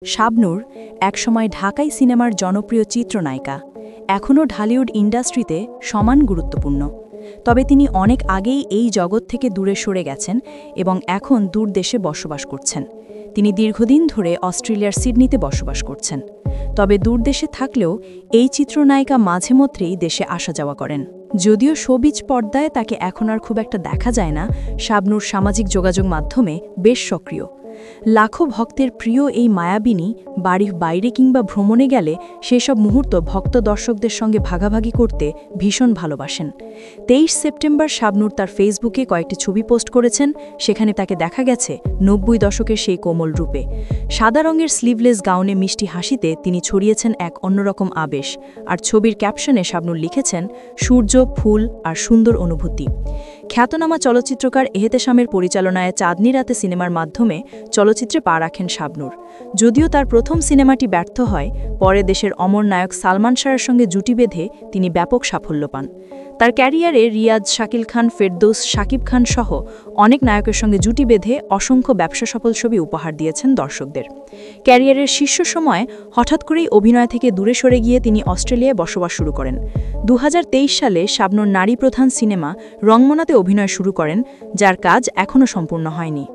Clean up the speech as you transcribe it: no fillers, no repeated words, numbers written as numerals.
শাবনূর একসময় ঢাকাই সিনেমার জনপ্রিয় চিত্রনায়িকা, এখনও ঢালিউড ইন্ডাস্ট্রিতে সমান গুরুত্বপূর্ণ। তবে তিনি অনেক আগেই এই জগৎ থেকে দূরে সরে গেছেন এবং এখন দূর দেশে বসবাস করছেন। তিনি দীর্ঘদিন ধরে অস্ট্রেলিয়ার সিডনিতে বসবাস করছেন। তবে দূর দেশে থাকলেও এই চিত্রনায়িকা মাঝে মধ্যেই দেশে আসা যাওয়া করেন। যদিও শোবিজ পর্দায় তাকে এখন আর খুব একটা দেখা যায় না, শাবনূর সামাজিক যোগাযোগ মাধ্যমে বেশ সক্রিয়। লাখো ভক্তের প্রিয় এই মায়াবিনী বাড়ির বাইরে কিংবা ভ্রমণে গেলে সেসব মুহূর্ত ভক্ত দর্শকদের সঙ্গে ভাগাভাগি করতে ভীষণ ভালোবাসেন। 23 সেপ্টেম্বর শাবনূর তার ফেসবুকে কয়েকটি ছবি পোস্ট করেছেন। সেখানে তাকে দেখা গেছে 90 দশকের সেই কোমল রূপে। সাদা রঙের স্লিভলেস গাউনে মিষ্টি হাসিতে তিনি ছড়িয়েছেন এক অন্যরকম আবেশ। আর ছবির ক্যাপশনে শাবনূর লিখেছেন, সূর্য, ফুল আর সুন্দর অনুভূতি। খ্যাতনামা চলচ্চিত্রকার এহতেশামের পরিচালনায় চাঁদনি রাতে সিনেমার মাধ্যমে চলচ্চিত্রে পা রাখেন শাবনূর। যদিও তার প্রথম সিনেমাটি ব্যর্থ হয়, পরে দেশের অমর নায়ক সালমান শাহের সঙ্গে জুটি বেঁধে তিনি ব্যাপক সাফল্য পান। তার ক্যারিয়ারে রিয়াজ, শাকিল খান, ফেরদৌস, শাকিব খান সহ অনেক নায়কের সঙ্গে জুটি বেঁধে অসংখ্য ব্যবসা সফল ছবি উপহার দিয়েছেন দর্শকদের। ক্যারিয়ারের শীর্ষ সময়ে হঠাৎ করেই অভিনয় থেকে দূরে সরে গিয়ে তিনি অস্ট্রেলিয়ায় বসবাস শুরু করেন। 2023 সালে শাবনূর নারী প্রধান সিনেমা রংমনাতে অভিনয় শুরু করেন, যার কাজ এখনও সম্পূর্ণ হয়নি।